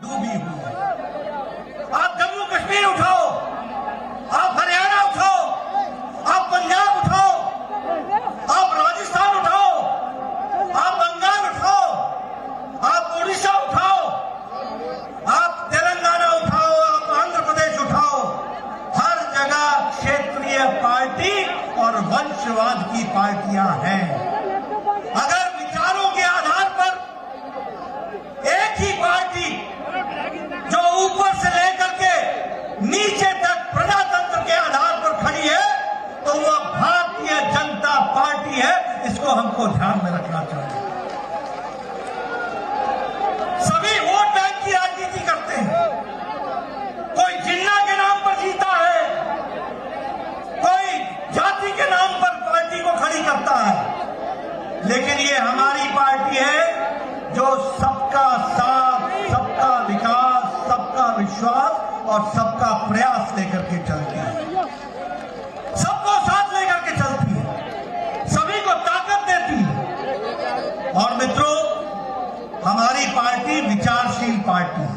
डूबी हुई है। आप जम्मू कश्मीर उठाओ, आप हरियाणा उठाओ, आप पंजाब उठाओ, आप राजस्थान उठाओ, आप बंगाल उठाओ, आप उड़ीसा उठाओ, आप तेलंगाना उठाओ, आप आंध्र प्रदेश उठाओ, हर जगह क्षेत्रीय पार्टी और वंशवाद की पार्टियां हैं। अगर विचारों के आधार पर एक ही पार्टी जो ऊपर से लेकर के नीचे तक प्रजातंत्र के आधार पर खड़ी है तो वह भारतीय जनता पार्टी है। इसको हमको ध्यान में रखना चाहिए। सभी वोट बैंक की राजनीति करते हैं। कोई जिन्ना के नाम पर जीता है, कोई जाति के नाम पर पार्टी को खड़ी करता है, लेकिन ये हमारी पार्टी है जो सबका साथ, सबका विकास, सबका विश्वास और सबका प्रयास लेकर के चलती है, सबको साथ लेकर के चलती है, सभी को ताकत देती है। और मित्रों, हमारी पार्टी विचारशील पार्टी है।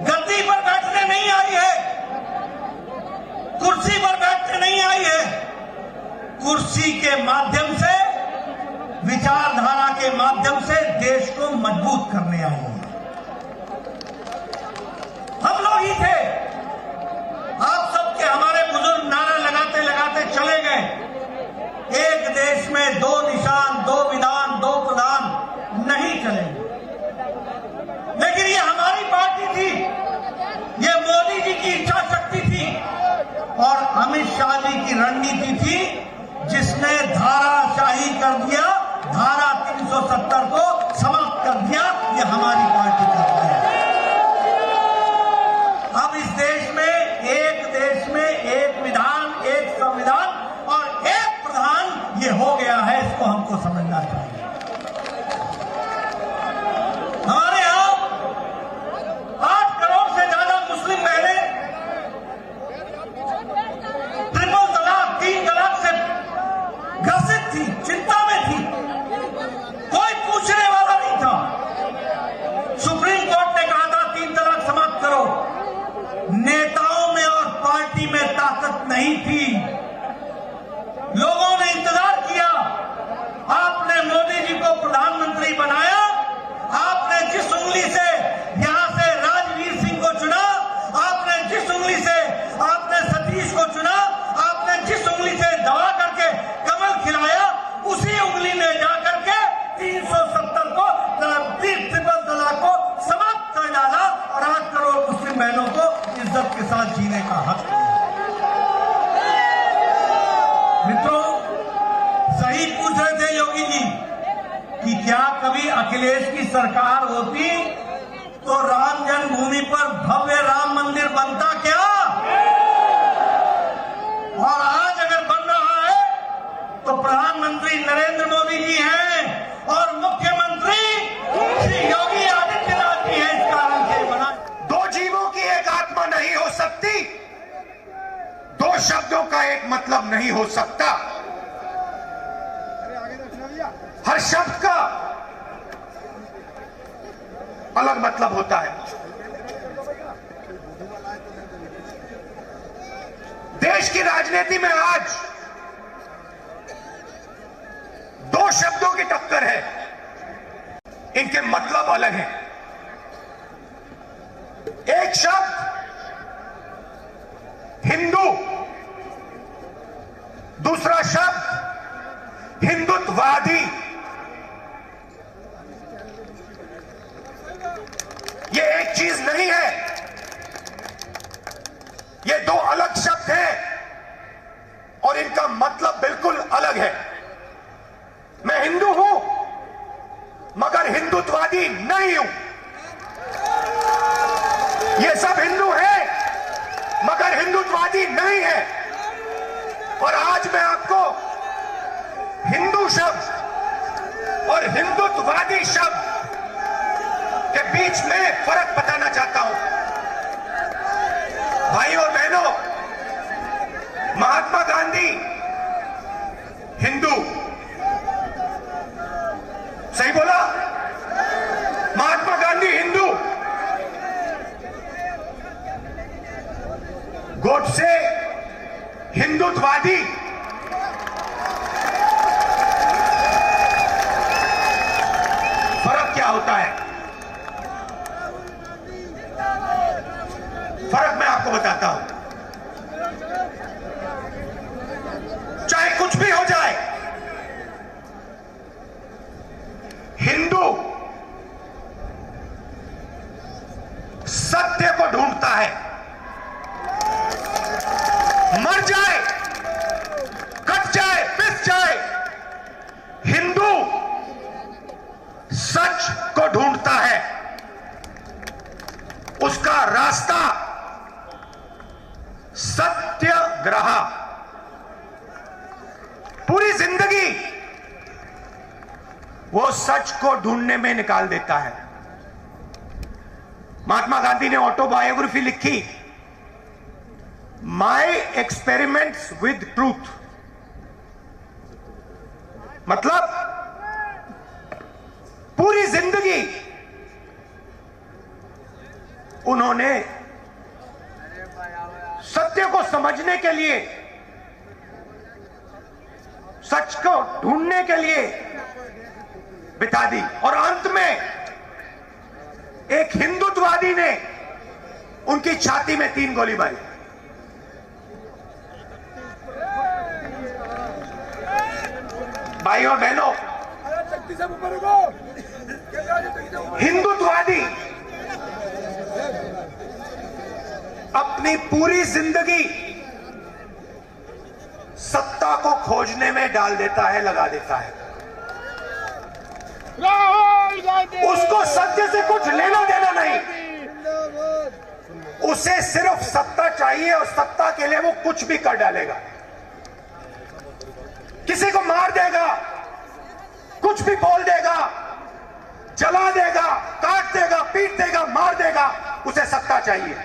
गद्दी पर बैठने नहीं आई है, कुर्सी पर बैठने नहीं आई है। कुर्सी के माध्यम से, विचारधारा के माध्यम से देश को मजबूत करने आई है। हम लोग ही थे, आप सबके हमारे बुजुर्ग नारा लगाते लगाते चले गए। एक देश में दो निशान, दो विधान, दो प्रधान नहीं चलेंगे। लेकिन ये हमारी पार्टी थी, ये मोदी जी की इच्छा शक्ति थी और अमित शाह जी की रणनीति थी, जिसने धाराशाही कर दिया, धारा 370 को समाप्त कर दिया। ये हमारी पार्टी करती है। अब इस देश में एक विधान, एक संविधान और एक प्रधान ये हो गया है। इसको हमको समझना चाहिए। हमारे यहां 8 करोड़ से ज्यादा मुस्लिम बहनें ट्रिपल तलाक, 3 तलाक से ग्रसित थी, चिंता में थी, कोई पूछने वाला नहीं था। सुप्रीम कोर्ट ने कहा था 3 तलाक समाप्त करो। नेताओं में और पार्टी में ताकत नहीं थी। लोगों ने इंतजार किया। आपने मोदी जी को प्रधानमंत्री बनाया। आपने जिस उंगली से यहां से राजवीर सिंह को चुना, आपने जिस उंगली से आपने सतीश को चुना, आपने जिस उंगली से दबा करके कमल खिलाया, उसी उंगली ने जाकर के 370 को, ट्रिपल तलाक को समाप्त कर डाला और 8 करोड़ मुस्लिम बहनों को इज्जत के साथ जीने का हक दिया। मित्रों, सही पूछ रहे थे योगी जी कि क्या कभी अखिलेश की सरकार होती तो राम जन्मभूमि पर भव्य राम मंदिर बनता क्या? और आज अगर बन रहा है तो प्रधानमंत्री नरेंद्र मोदी जी हैं और मुख्यमंत्री श्री योगी आदित्यनाथ जी हैं। इस कारण से बना। दो जीवों की एक आत्मा नहीं हो सकती, दो शब्दों का एक मतलब नहीं हो सकता। हर शब्द का अलग मतलब होता है। देश की राजनीति में आज दो शब्दों की टक्कर है, इनके मतलब अलग हैं। एक शब्द हिंदू, दूसरा शब्द हिंदुत्ववादी। ये एक चीज नहीं है, ये दो अलग शब्द हैं और इनका मतलब बिल्कुल अलग है। मैं हिंदू हूं मगर हिंदुत्ववादी नहीं हूं। ये सब हिंदू हैं मगर हिंदुत्ववादी नहीं है। और आज मैं आपको हिंदू शब्द और हिंदुत्ववादी शब्द के बीच में फर्क बताना चाहता हूं। भाइयों और बहनों, महात्मा गांधी हिंदू, सही बोला, महात्मा गांधी हिंदू, हिंदुत्ववादी फर्क क्या होता है? फर्क मैं आपको बताता हूं। चाहे कुछ भी हो जाए, हिंदू सत्य को ढूंढता है। मर जाए, कट जाए, पिस जाए, हिंदू सच को ढूंढता है। उसका रास्ता सत्याग्रह। पूरी जिंदगी वो सच को ढूंढने में निकाल देता है। महात्मा गांधी ने ऑटोबायोग्राफी लिखी, माई एक्सपेरिमेंट्स विद ट्रूथ। मतलब पूरी जिंदगी उन्होंने सत्य को समझने के लिए, सच को ढूंढने के लिए बिता दी। और अंत में एक हिंदुत्ववादी ने उनकी छाती में 3 गोली मारी। भाइयों बहनों, हिंदुत्ववादी अपनी पूरी जिंदगी सत्ता को खोजने में डाल देता है, लगा देता है। उसको सत्य से कुछ लेना देना नहीं, उसे सिर्फ सत्ता चाहिए और सत्ता के लिए वो कुछ भी कर डालेगा। किसी को मार देगा, कुछ भी बोल देगा, जला देगा, काट देगा, पीट देगा, मार देगा, उसे सत्ता चाहिए।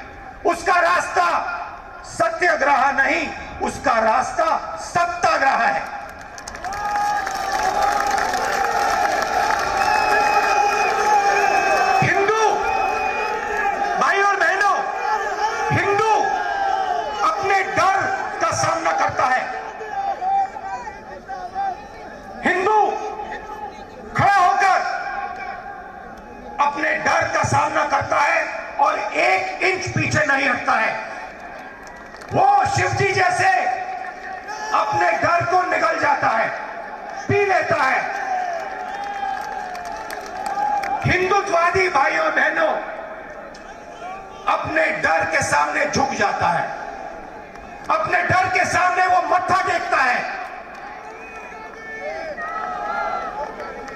उसका रास्ता सत्याग्रह नहीं, उसका रास्ता सत्याग्रह है। हिंदू भाई और बहनों, हिंदू अपने डर का सामना करता है। हिंदू खड़ा होकर अपने डर का सामना करता है और 1 इंच पीछे नहीं हटता है। वो शिवजी जैसे अपने डर को निगल जाता है, पी लेता है। हिंदुत्ववादी भाइयों बहनों अपने डर के सामने झुक जाता है, अपने डर के सामने वो मत्था टेकता है।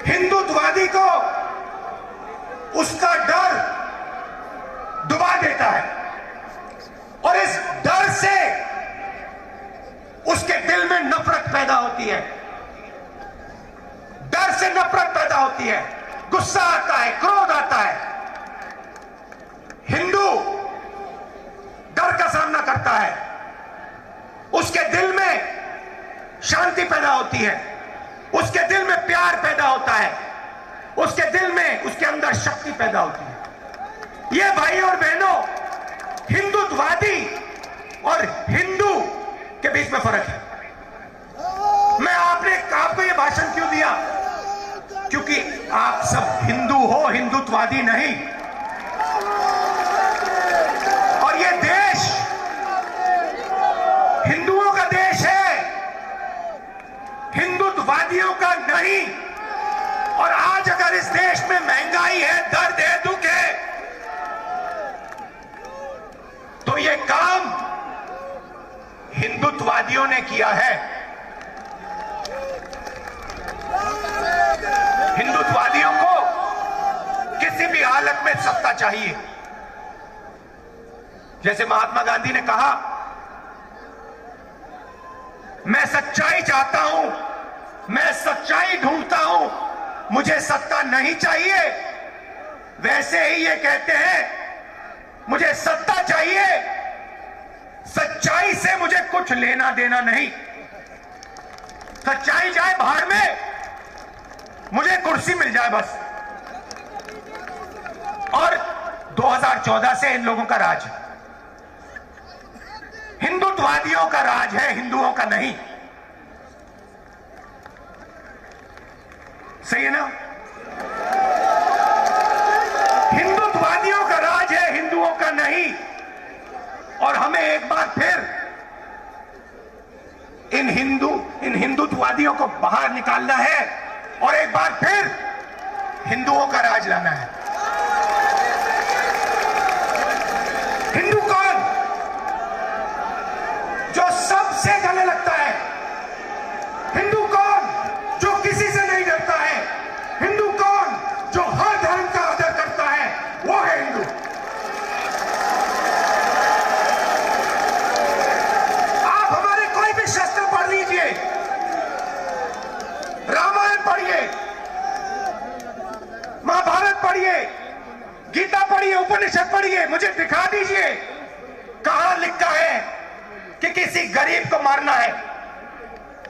हिंदुत्ववादी को उसका डर डुबा देता है और इस डर से उसके दिल में नफरत पैदा होती है। डर से नफरत पैदा होती है, गुस्सा आता है, क्रोध आता है। हिंदू डर का सामना करता है, उसके दिल में शांति पैदा होती है, उसके दिल में प्यार पैदा होता है, उसके दिल में, उसके अंदर शक्ति पैदा होती है। ये भाई और बहनों, हिंदुत्ववादी और हिंदू के बीच में फर्क है। मैं आपको ये भाषण क्यों दिया? क्योंकि आप सब हिंदू हो, हिंदुत्ववादी नहीं। और ये देश हिंदुओं का देश है, हिंदुत्ववादियों का नहीं। और आज अगर इस देश में महंगाई है, दर्द है, दुख है, तो ये काम हिंदुत्ववादियों ने किया है। हिंदुत्ववादियों को किसी भी हालत में सत्ता चाहिए। जैसे महात्मा गांधी ने कहा, मैं सच्चाई चाहता हूं, मैं सच्चाई ढूंढता हूं, मुझे सत्ता नहीं चाहिए। वैसे ही ये कहते हैं, मुझे सत्ता चाहिए, सच्चाई से मुझे कुछ लेना देना नहीं। सच्चाई जाए बाहर में, मुझे कुर्सी मिल जाए बस। और 2014 से इन लोगों का राज है। हिंदुत्ववादियों का राज है, हिंदुओं का नहीं। सही है ना? हिंदुत्ववादियों का राज है, हिंदुओं का नहीं। और हमें एक बार फिर इन हिंदुत्ववादियों को बाहर निकालना है और एक बार फिर हिंदुओं का राज लाना है। हिंदू कौन? जो सबसे गले लगता है। हिंदू कौन? जो किसी से नहीं डरता है। हिंदू कौन? जो हर धर्म का आदर करता है, वो है हिंदू। आप हमारे कोई भी शस्त्र पढ़ लीजिए, रामायण पढ़िए, महाभारत पढ़िए, गीता पढ़िए, उपनिषद पढ़िए, मुझे दिखा दीजिए कहां लिखा है कि किसी गरीब को मारना है?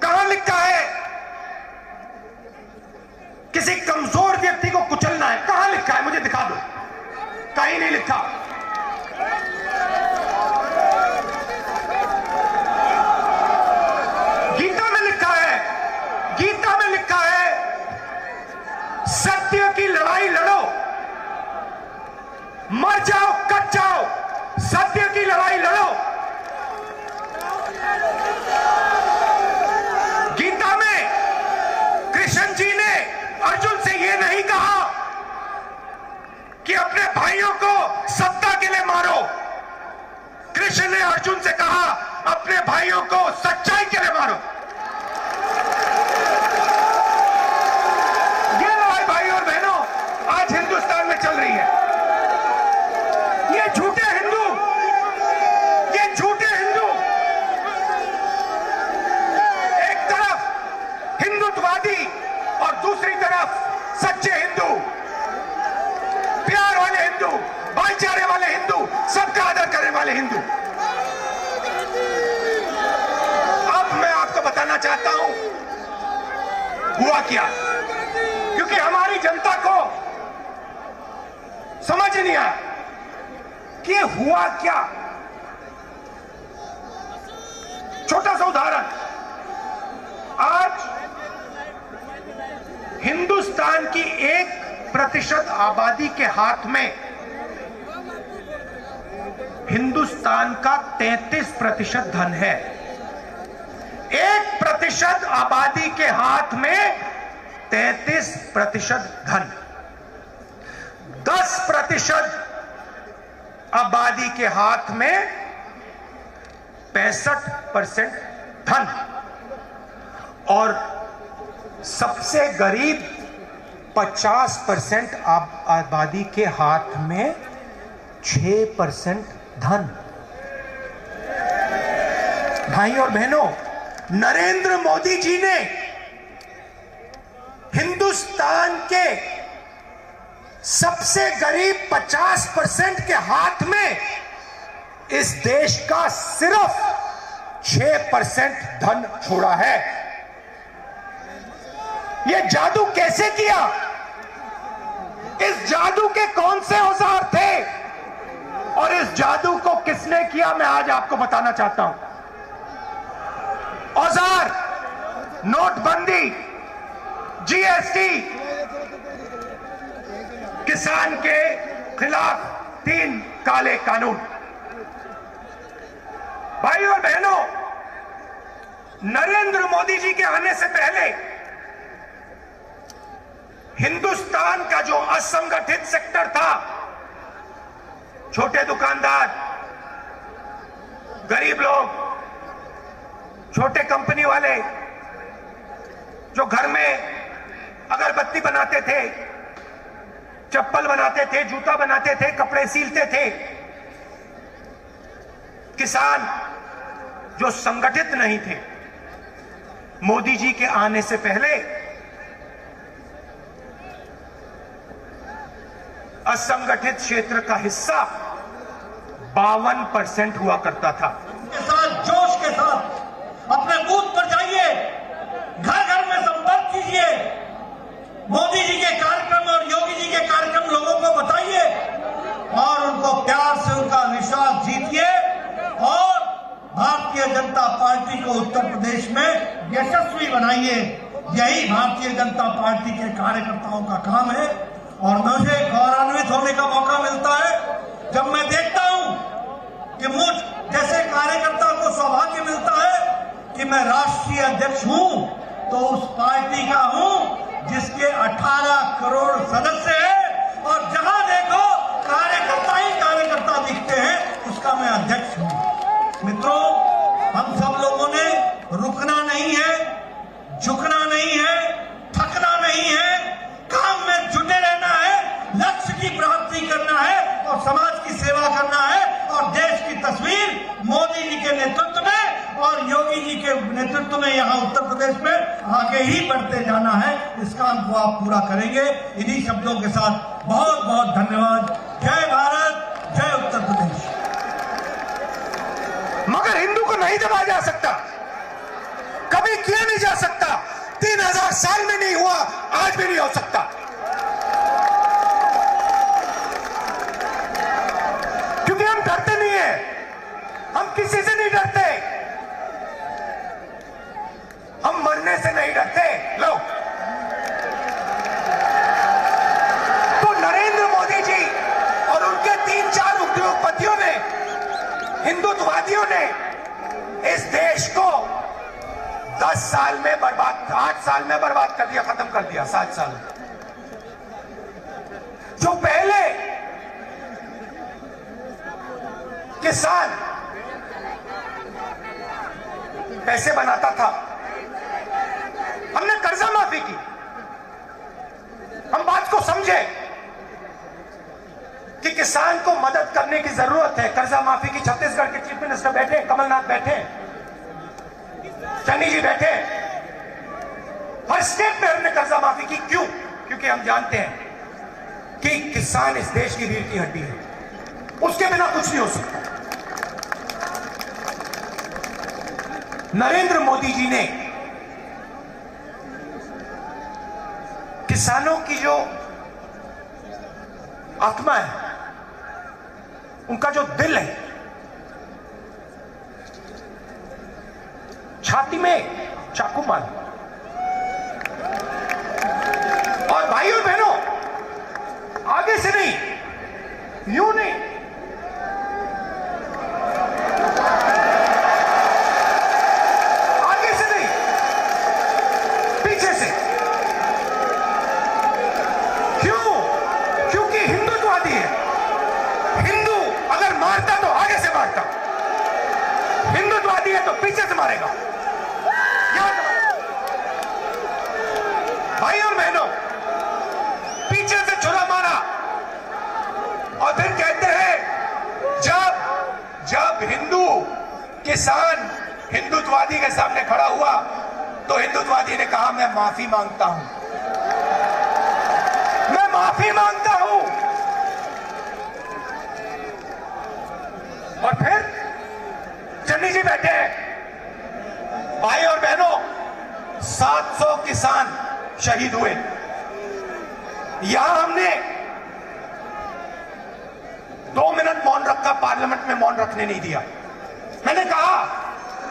कहां लिखा है किसी कमजोर व्यक्ति को कुचलना है? कहां लिखा है? मुझे दिखा दो। कहीं नहीं लिखा। गीता में लिखा है, गीता में लिखा है सत्य की लड़ाई लड़ो, मर जाओ कट जाओ, सत्य की लड़ाई लड़ो। गीता में कृष्ण जी ने अर्जुन से यह नहीं कहा कि अपने भाइयों को सत्ता के लिए मारो। कृष्ण ने अर्जुन से कहा अपने भाइयों को सच्चाई के लिए मारो। ये लड़ाई भाई और बहनों आज हिंदुस्तान में चल रही है। ये झूठे हिंदू, ये झूठे हिंदू, एक तरफ हिंदुत्ववादी और दूसरी तरफ सच्चे हिंदू, प्यार वाले हिंदू, भाईचारे वाले हिंदू, सबका आदर करने वाले हिंदू। अब मैं आपको बताना चाहता हूं हुआ क्या, क्योंकि हमारी जनता को समझ नहीं आया कि हुआ क्या। छोटा सा उदाहरण, आज हिंदुस्तान की 1% आबादी के हाथ में हिंदुस्तान का 33% धन है। 1% आबादी के हाथ में 33% धन, 10% आबादी के हाथ में 65% धन, और सबसे गरीब 50% आबादी के हाथ में 6% धन। भाई और बहनों, नरेंद्र मोदी जी ने हिंदुस्तान के सबसे गरीब 50% के हाथ में इस देश का सिर्फ 6% धन छोड़ा है। यह जादू कैसे किया? इस जादू के कौन से औजार थे और इस जादू को किसने किया, मैं आज आपको बताना चाहता हूं। औजार नोटबंदी, जीएसटी, किसान के खिलाफ 3 काले कानून। भाइयों और बहनों, नरेंद्र मोदी जी के आने से पहले हिंदुस्तान का जो असंगठित सेक्टर था, छोटे दुकानदार, गरीब लोग, छोटे कंपनी वाले जो घर में अगरबत्ती बनाते थे, चप्पल बनाते थे, जूता बनाते थे, कपड़े सीलते थे, किसान जो संगठित नहीं थे, मोदी जी के आने से पहले असंगठित क्षेत्र का हिस्सा 52% हुआ करता था। के साथ जोश के साथ अपने बूथ पर जाइए, घर घर में संपर्क कीजिए, मोदी जी के कार्यक्रम और योगी जी के कार्यक्रम लोगों को बताइए और उनको प्यार से उनका विश्वास जीतिए और भारतीय जनता पार्टी को उत्तर प्रदेश में यशस्वी बनाइए। यही भारतीय जनता पार्टी के कार्यकर्ताओं का काम है। और मुझे गौरवान्वित होने का मौका मिलता है जब मैं देखता हूं कि मुझ जैसे कार्यकर्ता को सौभाग्य मिलता है कि मैं राष्ट्रीय अध्यक्ष हूं, तो उस पार्टी का हूं जिसके 18 करोड़ सदस्य हैं और जहां देखो कार्यकर्ता ही कार्यकर्ता दिखते हैं, उसका मैं अध्यक्ष हूं। मित्रों, हम सब लोगों ने रुकना नहीं है, झुकना नहीं है, थकना नहीं है, काम में जुटे रहना है, लक्ष्य की प्राप्ति करना है और समाज की सेवा करना है और देश की तस्वीर मोदी जी के नेतृत्व में और योगी जी के नेतृत्व में यहाँ उत्तर प्रदेश में आगे ही बढ़ते जाना है। इस काम को आप पूरा करेंगे। इन्हीं शब्दों के साथ बहुत बहुत धन्यवाद। जय भारत, जय उत्तर प्रदेश। मगर हिंदू को नहीं दबाया जा सकता, कभी किया नहीं जा सकता। 3000 साल में नहीं हुआ, आज भी नहीं हो सकता। क्योंकि हम डरते नहीं है, हम किसी से नहीं डरते, हम मरने से नहीं डरते। लो, तो नरेंद्र मोदी जी और उनके 3-4 उद्योगपतियों ने, हिंदुत्ववादियों ने इस देश को 10 साल में बर्बाद, 8 साल में बर्बाद कर दिया, खत्म कर दिया। 7 साल में जो पहले किसान पैसे बनाता था, हमने कर्जा माफी की। हम बात को समझे कि किसान को मदद करने की जरूरत है। कर्जा माफी की छत्तीसगढ़ के चीफ मिनिस्टर बैठे, कमलनाथ बैठे, चन्नी जी बैठे, हर स्टेट में हमने कर्जा माफी की। क्यों? क्योंकि हम जानते हैं कि किसान इस देश की रीढ़ की हड्डी है, उसके बिना कुछ नहीं हो सकता। नरेंद्र मोदी जी ने किसानों की जो आत्मा है, उनका जो दिल है, छाती में चाकू मार। और भाई और बहनों, आगे से नहीं, यूं नहीं, आगे से नहीं, पीछे से। क्यों? क्योंकि हिंदुत्ववादी है। हिंदू अगर मारता तो आगे से मारता, हिंदुत्ववादी है तो पीछे से मारेगा। भाई और बहनों, पीछे से छुरा मारा और फिर कहते हैं जब हिंदू किसान हिंदुत्ववादी के सामने खड़ा हुआ तो हिंदुत्ववादी ने कहा मैं माफी मांगता हूं, मैं माफी मांगता हूं। और फिर चन्नी जी बैठे हैं। भाई और बहनों, 700 किसान शहीद हुए। यहां हमने 2 मिनट मौन रखा, पार्लियामेंट में मौन रखने नहीं दिया। मैंने कहा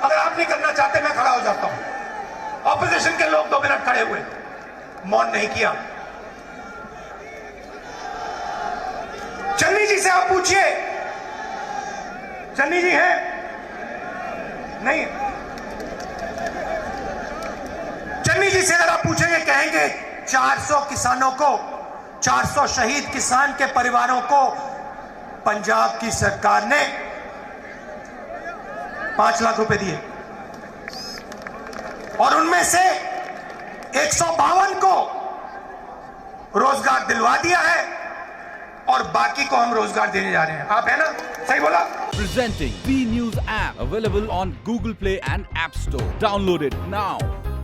अगर आप नहीं करना चाहते मैं खड़ा हो जाता हूं। ऑपोजिशन के लोग 2 मिनट खड़े हुए, मौन नहीं किया। चन्नी जी से आप पूछिए, चन्नी जी हैं? नहीं। चन्नी जी से अगर आप पूछेंगे, कहेंगे 400 किसानों को, 400 शहीद किसान के परिवारों को पंजाब की सरकार ने 5 लाख रुपए दिए और उनमें से 152 को रोजगार दिलवा दिया है और बाकी को हम रोजगार देने जा रहे हैं। आप है ना? सही बोला। Presenting B News app available on Google Play and App Store. Download it now.